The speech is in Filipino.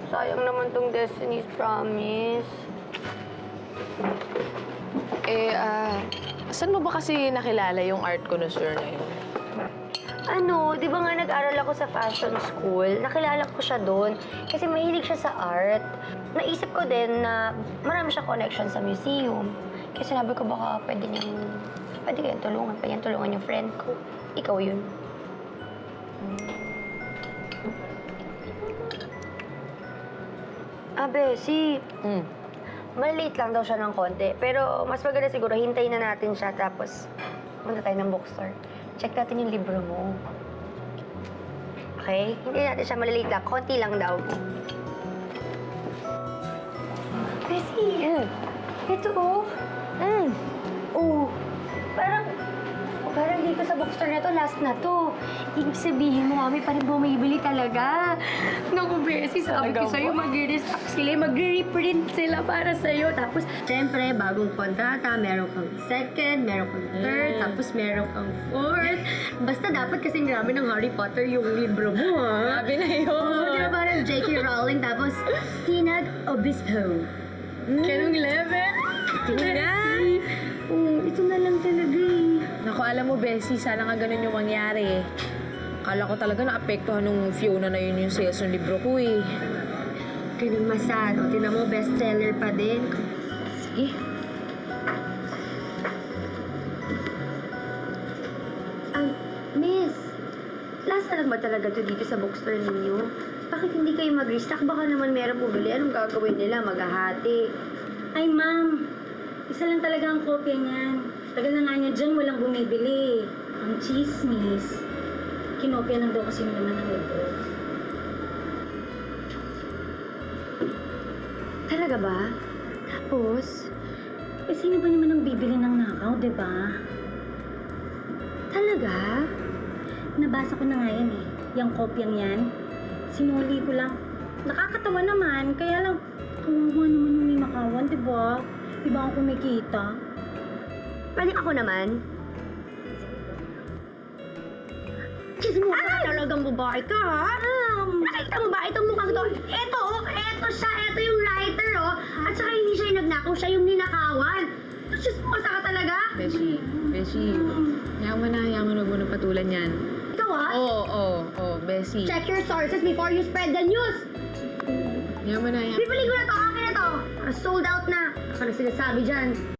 Sayang naman tong Destiny's Promise. Saan mo ba kasi nakilala yung art connoisseur na yun? Ano, di ba nga nag-aral ako sa fashion school? Nakilala ko siya doon kasi mahilig siya sa art. Naisip ko din na marami siya connection sa museum. Kaya sinabi ko baka pwede kayong tulungan. Pwede niyang tulungan yung friend ko. Ikaw yun. Bessie. Malilate lang daw siya ng konti. Pero mas maganda siguro, hintayin na natin siya. Tapos, punta tayo ng bookstore. Check natin yung libro mo. Okay? Hindi natin siya malilate lang. Konti lang daw. Bessie, ito oh. Oh, parang dito sa bookstore na to, last na to. Ibig sabihin, marami pa rin bumibili talaga. Naku, Bessie, sabi ko sa'yo, mag-restock sila, mag-reprint sila para sa'yo. Tapos, syempre, bagong kontrata, meron kang second, meron kang third, tapos meron kang fourth. Basta dapat kasi marami ng Harry Potter yung libro mo, ha? Sabi na yun! Oo, di ba parang J.K. Rowling, tapos Sinag Obispo. Kanong level? Tingnan! Ito na lang talaga eh. Naku, alam mo, Bessie, sana nga ganun yung mangyari. Akala ko talaga naapektuhan nung Fiona na yun yung sales ng libro ko eh. Ganun masano. Tinan mo, bestseller pa din. Sige. Miss, last na lang ba talaga to dito sa bookstore ninyo? Bakit hindi kayo mag-restock? Baka naman meron bumili. Anong gagawin nila? Maghahati. Ay, ma'am. Isa lang talaga ang kopya niyan. Tagal na nga niya dyan, walang bumibili. Ang chismis. Kinopya lang daw kasi yung laman ng libro. Talaga ba? Tapos, Sino ba naman ang bibili ng nakaw, di ba? talaga? Nabasa ko na nga yan eh. Yung kopyang yan. Sinuli ko lang. Nakakatawa naman. Kaya lang, kawawa naman yung ninakawan, di ba? Di ba ako kumikita? Pwede ako naman? Chismosa ka talagang babae ka, ha? Nakita mo ba itong mukhang to? Eto siya, eto yung writer, oh. At saka hindi siya yung nagnakaw, siya yung ninakawan. Chismosa ka talaga? Bessie, yaman na, huwag mo na patulan yan. Ikaw, ha? Oo, Bessie. Check your sources before you spread the news. Yaman na, Bibili ko na to, akin na to. Sold out na. Ako na sinasabi dyan.